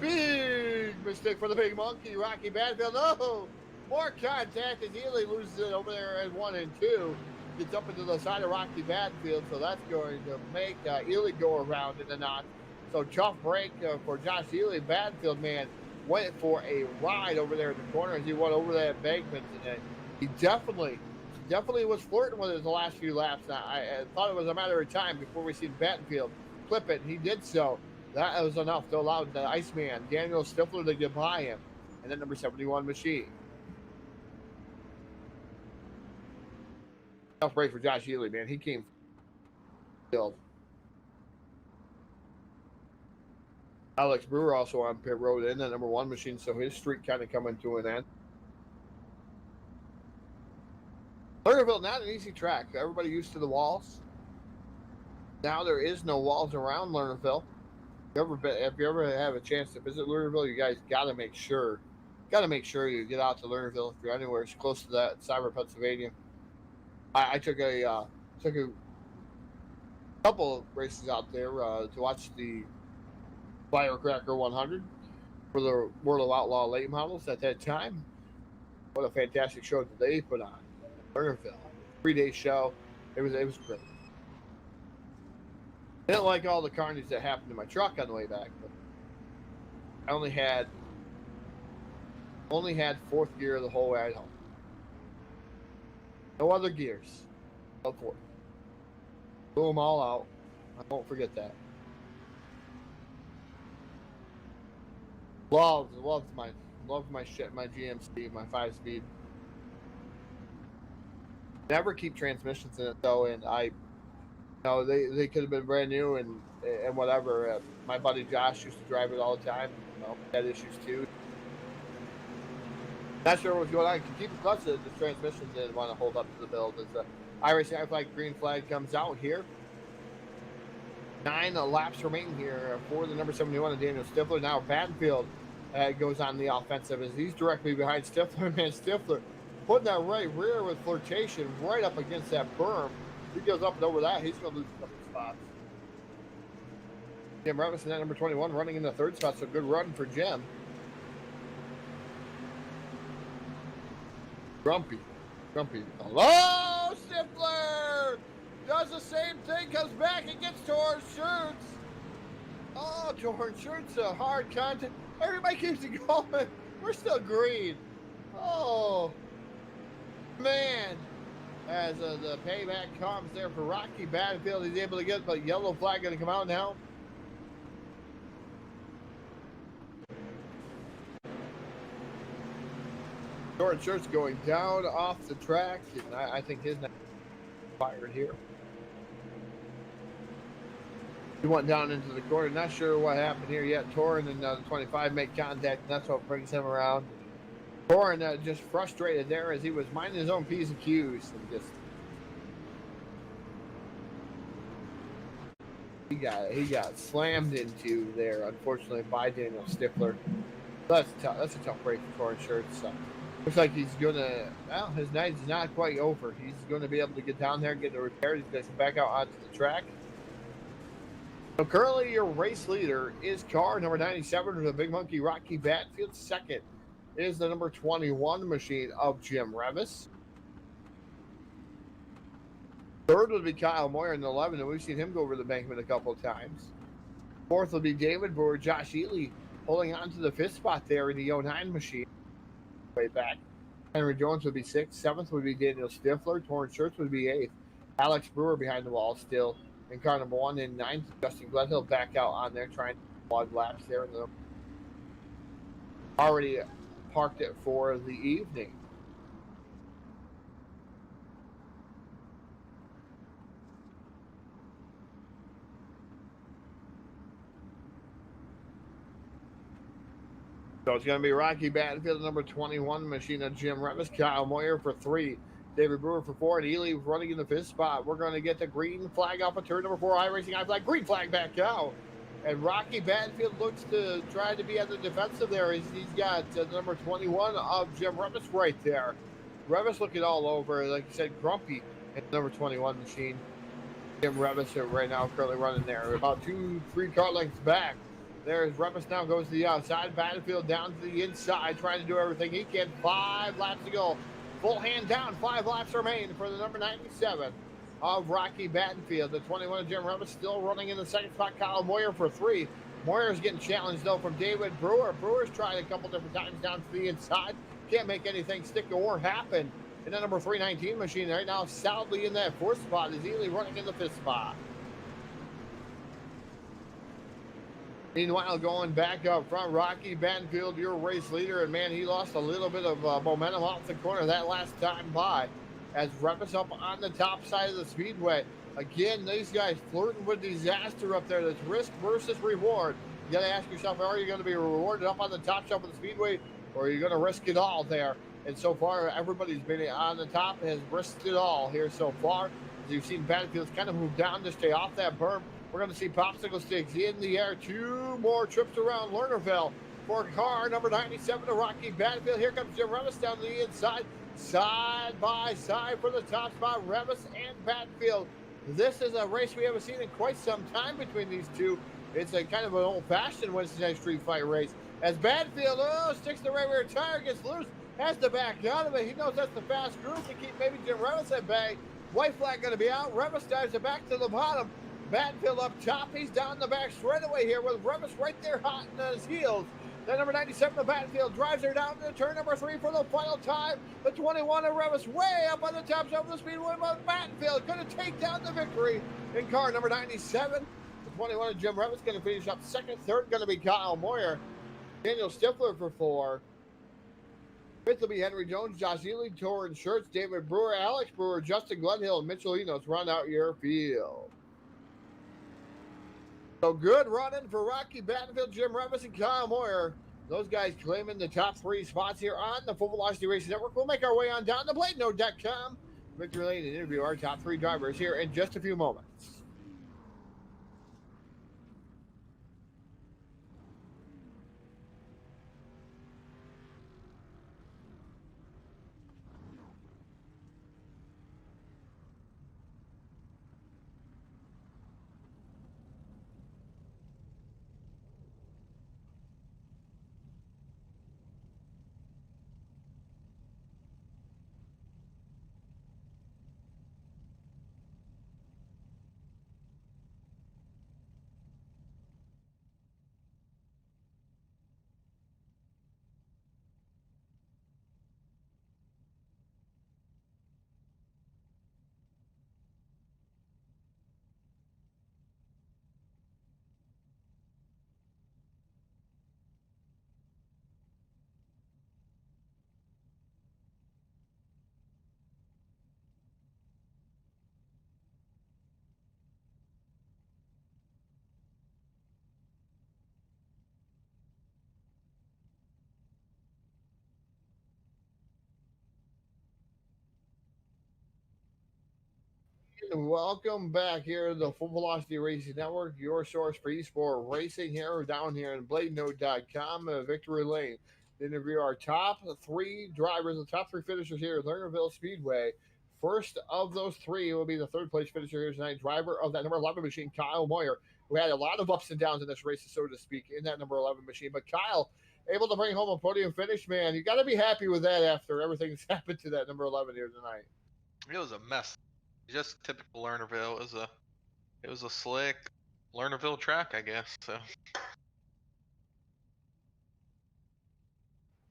Speaker 2: Big mistake for the big monkey, Rocky Badenfield. Oh, more contact as Ely loses it over there at 1 and 2. Gets up into the side of Rocky Badenfield, so that's going to make Ely go around in the knot. So tough break for Josh Ely. Badenfield, man, went for a ride over there in the corner as he went over that embankment today. He definitely was flirting with it the last few laps. I thought it was a matter of time before we seen Badenfield clip it, and he did so. That was enough to allow the Iceman, Daniel Stifler, to get by him. And then number 71 machine. Tough break for Josh Ely, man. He came killed. Alex Brewer also on pit road in the number 1 machine, so his streak kind of coming to an end. Lernerville, not an easy track. Everybody used to the walls. Now there is no walls around Lernerville. If you ever have a chance to visit Lernerville, you guys got to make sure you get out to Lernerville if you're anywhere close to that, Cyber, Pennsylvania. I took a couple of races out there to watch the Firecracker 100 for the World of Outlaw late models at that time. What a fantastic show that they put on Lernerville. 3-day show. It was great. I didn't like all the carnage that happened to my truck on the way back, but I only had fourth gear the whole way home. No other gears. No fourth. Blew them all out. I won't forget that. Loved my shit, my GMC, my 5-speed. Never keep transmissions in it though, and they could have been brand new, and and whatever. My buddy Josh used to drive it all the time. Had issues too. Not sure what's going on. Can keep it clutch. The transmission didn't want to hold up to the build. As the IracingIflag green flag comes out here. 9 laps remain here for the number 71 of Daniel Stifler. Now Battenfield goes on the offensive as he's directly behind Stifler. Man, Stifler putting that right rear with flirtation right up against that berm. If he goes up and over that, he's going to lose a couple of spots. Jim Revis in that number 21 running in the 3rd spot, so good run for Jim. Grumpy. Hello, Stifler! Does the same thing, comes back and gets torn shirts. Oh, torn shirts, a hard contact. Everybody keeps it going. We're still green. Oh, man. As the payback comes there for Rocky Battenfield, he's able to get the yellow flag going to come out now. Torn shirts going down off the track, and I think his neck fired here. He went down into the corner. Not sure what happened here yet. Torrin and the 25 make contact, and that's what brings him around. Torrin just frustrated there as he was minding his own P's and Q's, and just he got slammed into there, unfortunately, by Daniel Stifler. That's a tough break for Torrin Shirts. Looks like he's gonna. Well, his night is not quite over. He's going to be able to get down there and get it repaired. He's going to come back out onto the track. So currently, your race leader is car number 97 of the Big Monkey Rocky Battenfield. Second is the number 21 machine of Jim Revis. Third would be Kyle Moyer in the 11, and we've seen him go over the bankment a couple of times. Fourth would be David Brewer. Josh Ely holding on to the 5th spot there in the 09 machine. Way back. Henry Jones would be 6th. 7th would be Daniel Stifler. Torrin Shirts would be 8th. Alex Brewer behind the wall still in car number 1. And 9th, Justin Gledhill back out on there trying to log laps there. And already parked it for the evening. So it's going to be Rocky Battenfield, number 21, machine of Jim Revis, Kyle Moyer for 3, David Brewer for 4, and Ely running in the 5th spot. We're going to get the green flag off of turn number 4, IracingIflag, green flag back out. And Rocky Battenfield looks to try to be at the defensive there. He's got the number 21 of Jim Revis right there. Revis looking all over, like you said, grumpy at number 21 machine. Jim Revis right now currently running there, about 2-3 car lengths back. There's Revis now goes to the outside. Battenfield down to the inside, trying to do everything he can. 5 laps to go. Full hand down. 5 laps remain for the number 97 of Rocky Battenfield. The 21 of Jim Revis still running in the 2nd spot. Kyle Moyer for 3. Moyer's getting challenged, though, from David Brewer. Brewer's tried a couple different times down to the inside. Can't make anything stick or happen. And the number 319 machine right now solidly in that 4th spot is Ely running in the 5th spot. Meanwhile, going back up front, Rocky Battenfield, your race leader, and man, he lost a little bit of momentum off the corner that last time by. As Revis up on the top side of the speedway. Again, these guys flirting with disaster up there. That's risk versus reward. You got to ask yourself, are you going to be rewarded up on the top shelf of the speedway, or are you going to risk it all there? And so far, everybody's been on the top and has risked it all here so far. As you've seen, Battenfield's kind of moved down to stay off that berm. We're going to see popsicle sticks in the air. 2 more trips around Lernerville for car number 97 of Rocky Battenfield. Here comes Jim Revis down to the inside. Side by side for the top spot, Revis and Battenfield. This is a race we haven't seen in quite some time between these two. It's a kind of an old-fashioned Wednesday night street fight race. As Battenfield, sticks the right rear tire, gets loose, has to back out of it. He knows that's the fast group to keep maybe Jim Revis at bay. White flag going to be out. Revis dives it back to the bottom. Battenfield up top. He's down the back straightaway here with Revis right there hot in his heels. Then number 97 of Battenfield drives her down to turn number 3 for the final time. The 21 of Revis way up on the top shelf of the speedway, but Battenfield going to take down the victory in car number 97. The 21 of Jim Revis going to finish up 2nd. 3rd going to be Kyle Moyer. Daniel Stifler for 4. 5th will be Henry Jones, Josh Ely, Torrin Shirts, David Brewer, Alex Brewer, Justin Gledhill, and Mitchell Enos round out your field. So good running for Rocky Battenfield, Jim Revis, and Kyle Moyer. Those guys claiming the top 3 spots here on the Full Velocity Racing Network. We'll make our way on down to BladeNote.com. Victory Lane and interview our top 3 drivers here in just a few moments. Welcome back here to the Full Velocity Racing Network, your source for eSport racing here down here in BladeNote.com, Victory Lane. To interview our top 3 drivers, the top 3 finishers here at Lernerville Speedway. First of those 3 will be the 3rd place finisher here tonight, driver of that number 11 machine, Kyle Moyer, who had a lot of ups and downs in this race, so to speak, in that number 11 machine. But Kyle, able to bring home a podium finish, man. You got to be happy with that after everything that's happened to that number 11 here tonight.
Speaker 6: It was a mess. Just typical Lernerville. It was a slick Lernerville track, I guess. So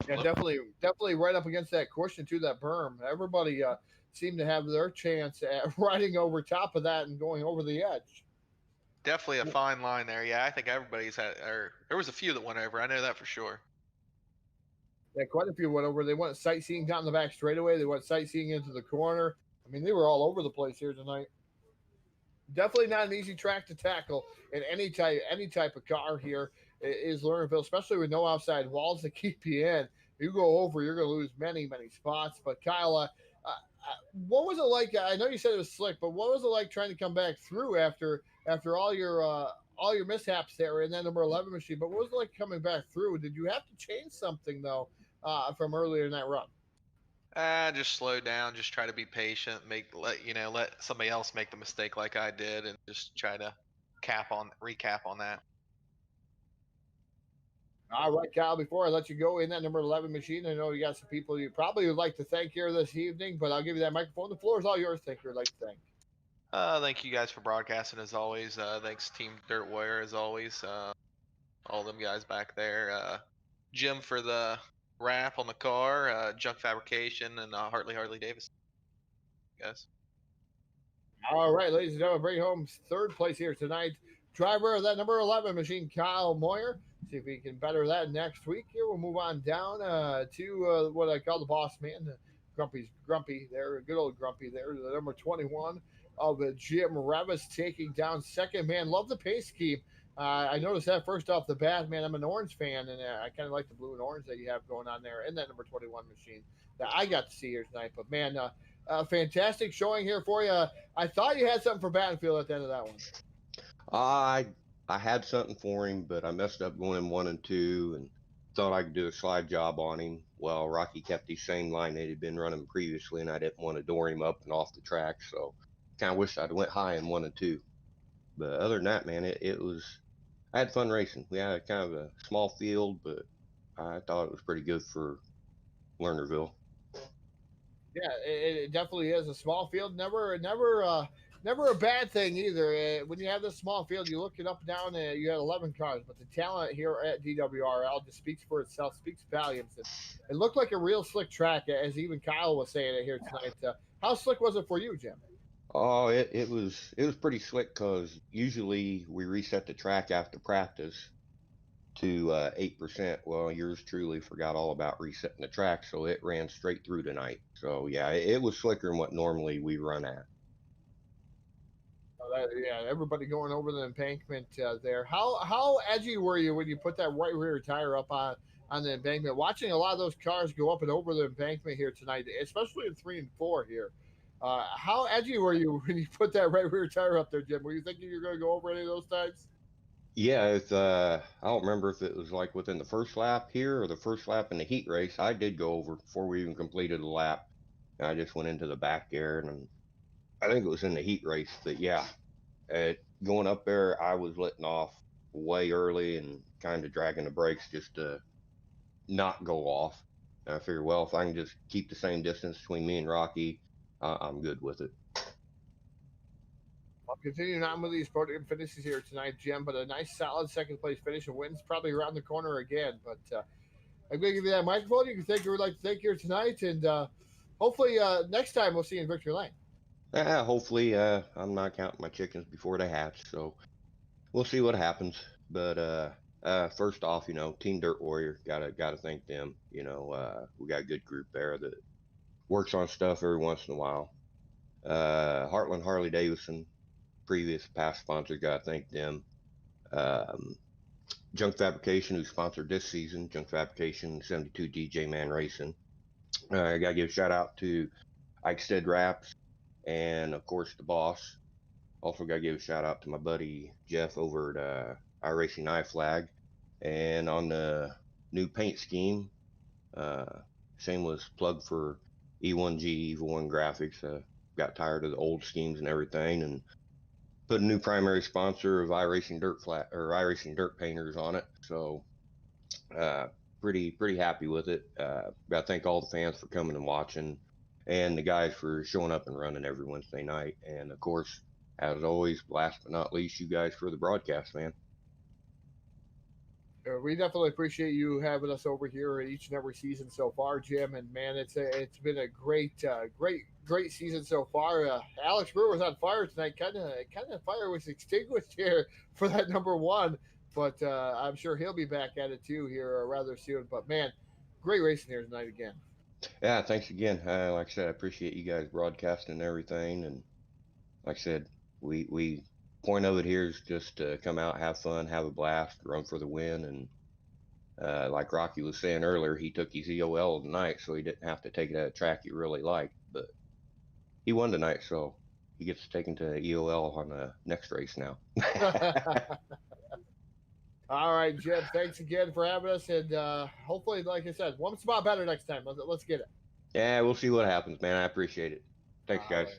Speaker 2: yeah, definitely right up against that cushion to that berm. Everybody seemed to have their chance at riding over top of that and going over the edge.
Speaker 6: definitely a fine line there. Yeah, I think everybody's had, or there was a few that went over. I know that for sure.
Speaker 2: Yeah, quite a few went over. They went sightseeing down the back straightaway. They went sightseeing into the corner. I mean, they were all over the place here tonight. Definitely not an easy track to tackle in any type of car here is Lernerville, especially with no outside walls to keep you in. You go over, you're going to lose many spots. But Kyle, what was it like? I know you said it was slick, but what was it like trying to come back through after all your mishaps there in that number 11 machine? But what was it like coming back through? Did you have to change something though from earlier in that run?
Speaker 6: Just slow down. Just try to be patient. Let somebody else make the mistake like I did, and just try to recap on that.
Speaker 2: All right, Kyle, before I let you go in that number 11 machine, I know you got some people you probably would like to thank here this evening, but I'll give you that microphone. The floor is all yours. Thank you. I'd like to thank.
Speaker 6: Thank you guys for broadcasting as always. Thanks Team Dirt Warrior as always. All them guys back there. Jim for the wrap on the car. Junk Fabrication and Hartley Davis. Guys.
Speaker 2: All right, ladies and gentlemen, bring home 3rd place here tonight. Driver of that number 11 machine, Kyle Moyer. See if we can better that next week. Here we'll move on down to what I call the boss man, Grumpy there, good old Grumpy there, the number 21 of Jim Revis taking down 2nd. Man, love the pace scheme. I noticed that first off the bat, man. I'm an orange fan, and I kind of like the blue and orange that you have going on there in that number 21 machine that I got to see here tonight. But man, fantastic showing here for you. I thought you had something for Battenfield at the end of that one.
Speaker 7: I had something for him, but I messed up going in 1 and 2, and thought I could do a slide job on him. Well, Rocky kept the same line that he'd been running previously, and I didn't want to door him up and off the track, so kind of wish I'd went high in 1 and 2. But other than that, man, it was. I had fun racing. We had kind of a small field, but I thought it was pretty good for Lernerville.
Speaker 2: Yeah, it definitely is a small field. Never a bad thing either. When you have this small field, you look it up and down, you had 11 cars, but the talent here at DWRL just speaks for itself, speaks volumes. It looked like a real slick track, as even Kyle was saying it here tonight. How slick was it for you, Jim?
Speaker 7: Oh, it was pretty slick because usually we reset the track after practice to 8%. Well, yours truly forgot all about resetting the track, so it ran straight through tonight. So yeah, it was slicker than what normally we run at.
Speaker 2: Yeah, everybody going over the embankment there. How edgy were you when you put that right rear tire up on the embankment? Watching a lot of those cars go up and over the embankment here tonight, especially in 3 and 4 here. How edgy were you when you put that right rear tire up there, Jim? Were you thinking you're going to go over any of those times?
Speaker 7: Yeah, I don't remember if it was like within the first lap here or the first lap in the heat race. I did go over before we even completed the lap. And I just went into the back air, and I think it was in the heat race. But yeah, going up there, I was letting off way early and kind of dragging the brakes just to not go off. And I figured, well, if I can just keep the same distance between me and Rocky, I'm good with it.
Speaker 2: Well, continuing on with these podium finishes here tonight, Jim, but a nice solid second place finish and wins probably around the corner again. But I'm going to give you that microphone. You can thank you. We'd like to thank you tonight, and hopefully next time we'll see you in victory lane.
Speaker 7: Hopefully, I'm not counting my chickens before they hatch, so we'll see what happens. But first off, Team Dirt Warrior, gotta thank them. We got a good group there that works on stuff every once in a while. Heartland Harley Davidson, previous past sponsors, gotta thank them. Junk Fabrication, who sponsored this season, Junk Fabrication 72 DJ Man Racing. I gotta give a shout out to Eichstead Wraps, and of course the boss. Also gotta give a shout out to my buddy Jeff over at IracingIflag, and on the new paint scheme, shameless plug for E1G Evil One Graphics. Got tired of the old schemes and everything, and put a new primary sponsor of iRacing Dirt Painters on it. So pretty happy with it. Got to thank all the fans for coming and watching, and the guys for showing up and running every Wednesday night. And of course, as always, last but not least, you guys for the broadcast, man.
Speaker 2: We definitely appreciate you having us over here each and every season so far, Jim. And man, it's been a great season so far. Alex Brewer was on fire tonight. Kind of fire was extinguished here for that number one, but I'm sure he'll be back at it too here rather soon. But man, great racing here tonight again.
Speaker 7: Yeah, thanks again. Like I said, I appreciate you guys broadcasting and everything. And like I said, we point of it here is just to come out, have fun, have a blast, run for the win. And like Rocky was saying earlier, he took his EOL tonight, so he didn't have to take it at a track he really liked. But he won tonight, so he gets taken to EOL on the next race now.
Speaker 2: All right, Jim, thanks again for having us. And hopefully, like I said, one spot better next time. Let's get it.
Speaker 7: Yeah, we'll see what happens, man. I appreciate it. Thanks, guys.
Speaker 2: Right.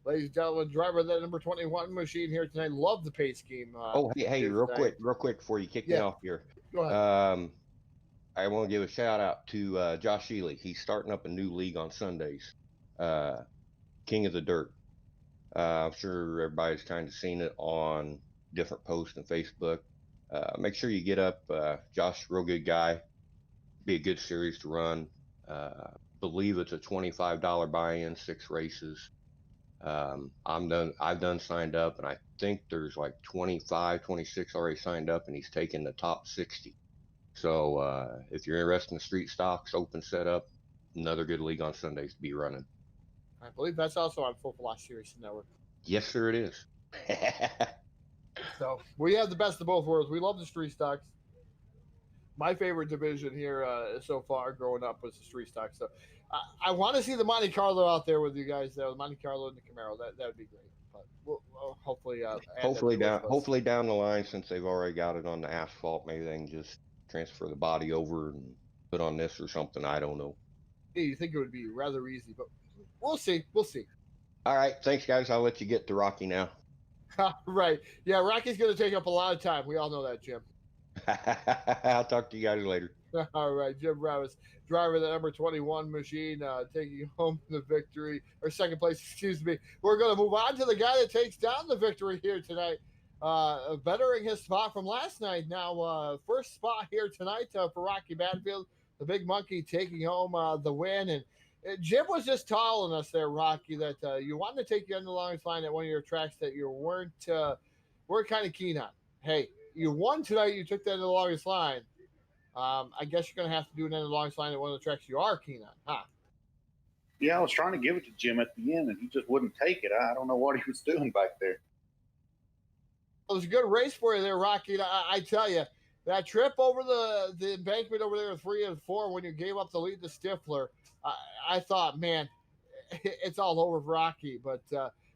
Speaker 2: Ladies and gentlemen, driver of that number 21 machine here tonight. Love the pace scheme.
Speaker 7: Hey, real quick before you kick me off here.
Speaker 2: Go ahead.
Speaker 7: I want to give a shout out to Josh Shealy. He's starting up a new league on Sundays, King of the Dirt. I'm sure everybody's kind of seen it on different posts on Facebook. Make sure you get up. Josh, real good guy. Be a good series to run. Believe it's a $25 buy-in, 6 races. I've done signed up, and I think there's like 25, 26 already signed up, and he's taken the top 60. So if you're interested in the street stocks, open setup, another good league on Sundays to be running.
Speaker 2: I believe that's also on Full Velocity Racing Network.
Speaker 7: Yes, sir, it is.
Speaker 2: So we have the best of both worlds. We love the street stocks. My favorite division here so far growing up was the street stocks. So I want to see the Monte Carlo out there with you guys, the Monte Carlo and the Camaro. That would be great. But we'll hopefully
Speaker 7: down the line, since they've already got it on the asphalt, maybe they can just transfer the body over and put on this or something. I don't know.
Speaker 2: Yeah, you think it would be rather easy, but we'll see. We'll see.
Speaker 7: All right, thanks, guys. I'll let you get to Rocky now.
Speaker 2: Right. Yeah, Rocky's going to take up a lot of time. We all know that, Jim.
Speaker 7: I'll talk to you guys later.
Speaker 2: All right, Jim Ravis, driver of the number 21 machine, taking home the victory, or second place, excuse me. We're going to move on to the guy that takes down the victory here tonight, bettering his spot from last night. Now, first spot here tonight for Rocky Banfield, the big monkey taking home the win. And Jim was just telling us there, Rocky, that you wanted to take you on the longest line at one of your tracks that you weren't kind of keen on. Hey, you won tonight. You took that to the longest line. I guess you're going to have to do it in the longest line at one of the tracks you are keen on, huh?
Speaker 8: Yeah, I was trying to give it to Jim at the end, and he just wouldn't take it. I don't know what he was doing back there.
Speaker 2: It was a good race for you there, Rocky. And I tell you, that trip over the embankment over there, 3 and 4, when you gave up the lead to Stifler, I thought, man, it's all over for Rocky. But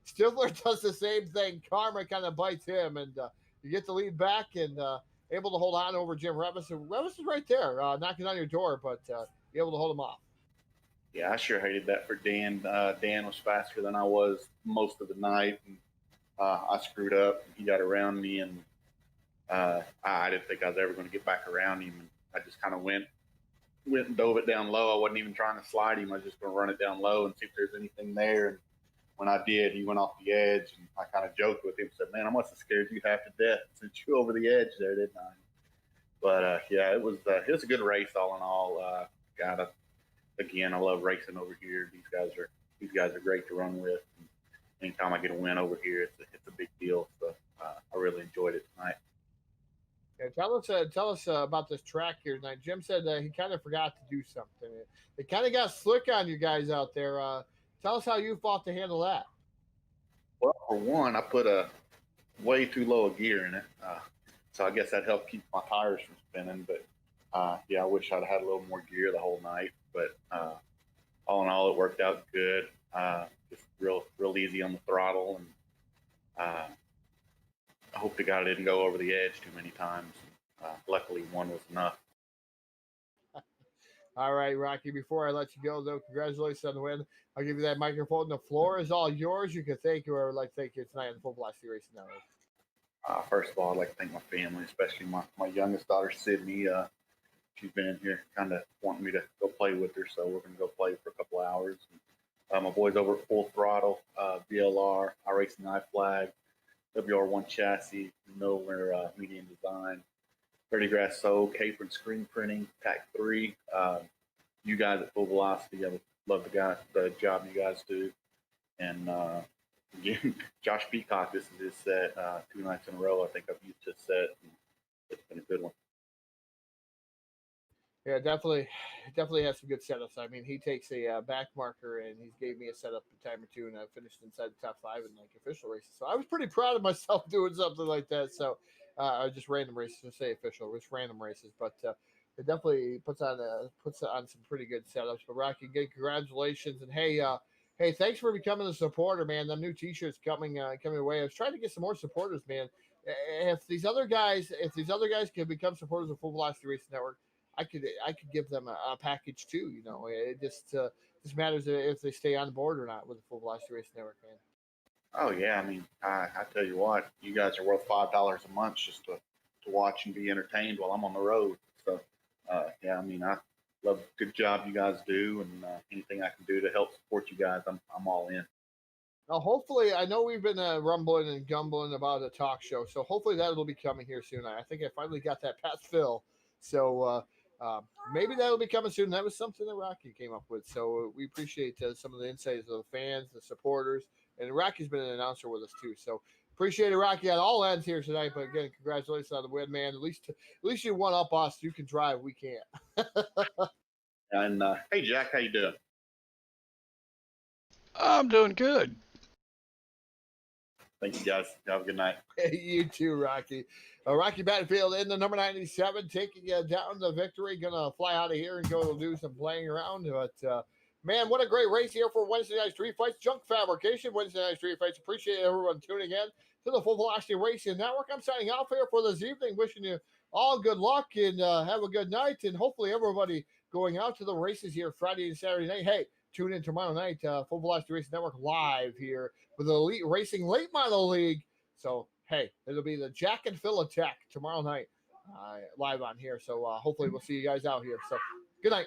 Speaker 2: Stifler does the same thing. Karma kind of bites him, and you get the lead back and able to hold on over Jim Revis. Revis is right there, knocking on your door, but you're able to hold him off.
Speaker 8: Yeah, I sure hated that for Dan. Dan was faster than I was most of the night, and I screwed up. He got around me, and I didn't think I was ever going to get back around him. And I just kind of went and dove it down low. I wasn't even trying to slide him. I was just going to run it down low and see if there's anything there. And when I did, he went off the edge, and I kind of joked with him, said, "Man, I must have scared you half to death since you over the edge there, didn't I?" But yeah, it was a good race all in all. Again, I love racing over here. These guys are great to run with. And anytime I get a win over here, it's a big deal. So I really enjoyed it tonight.
Speaker 2: Yeah, tell us about this track here tonight. Jim said he kind of forgot to do something. It kind of got slick on you guys out there. Tell us how you fought to handle that.
Speaker 8: Well, for one, I put a way too low a gear in it, so I guess that helped keep my tires from spinning. But yeah, I wish I'd had a little more gear the whole night. But all in all, it worked out good. Just real easy on the throttle, and I hope to God I didn't go over the edge too many times. Luckily, one was enough.
Speaker 2: All right, Rocky, before I let you go, though, congratulations on the win. I'll give you that microphone. The floor is all yours. You can thank whoever would like to thank you tonight on the Full Velocity Racing Network.
Speaker 8: First of all, I'd like to thank my family, especially my youngest daughter, Sydney. She's been in here kind of wanting me to go play with her, so we're going to go play for a couple of hours. My boys over at Full Throttle, BLR, IracingIflag, WR1 Chassis, Miller Media and Design, 30 Grass Soul, Cape and Screen Printing, Tac 3. You guys at Full Velocity, I love the job you guys do. And again, Josh Peacock, this is his set 2 nights in a row. I think I've used his set, and it's been a good one.
Speaker 2: Yeah, definitely has some good setups. I mean, he takes a back marker, and he's gave me a setup a time or two, and I finished inside the top 5 in like official races. So I was pretty proud of myself doing something like that. So just random races, to say official, just random races, but it definitely puts on some pretty good setups. But Rocky, again, congratulations, and hey, thanks for becoming a supporter, man. The new T-shirts coming away. I was trying to get some more supporters, man. If these other guys can become supporters of Full Velocity Racing Network, I could give them a package too. You know, it just matters if they stay on board or not with the Full Velocity Racing Network, man.
Speaker 8: Oh yeah, I mean, I tell you what, you guys are worth $5 a month just to watch and be entertained while I'm on the road. So yeah, I mean, I love the good job you guys do, and anything I can do to help support you guys, I'm all in.
Speaker 2: Now, hopefully, I know we've been rumbling and gumbling about a talk show, so hopefully that'll be coming here soon. I think I finally got that past Phil, so maybe that'll be coming soon. That was something that Rocky came up with, so we appreciate some of the insights of the fans, the supporters, and Rocky's been an announcer with us too. So appreciate it, Rocky, on all ends here tonight. But again, congratulations on the win, man. At least you won up us. You can drive, we can't.
Speaker 8: And hey, Jack, how you doing?
Speaker 5: I'm doing good.
Speaker 8: Thank you, guys. Have a good night.
Speaker 2: Hey, you too, Rocky. Rocky Battlefield in the number 97, taking down the victory. Gonna fly out of here and go do some playing around. But man, what a great race here for Wednesday Night Street Fights. Junk Fabrication, Wednesday Night Street Fights. Appreciate everyone tuning in to the Full Velocity Racing Network. I'm signing off here for this evening. Wishing you all good luck and have a good night. And hopefully everybody going out to the races here Friday and Saturday night. Hey, tune in tomorrow night, Full Velocity Racing Network live here with the Elite Racing Late Model League. So, hey, it'll be the Jack and Phil attack tomorrow night live on here. So, hopefully we'll see you guys out here. So, good night.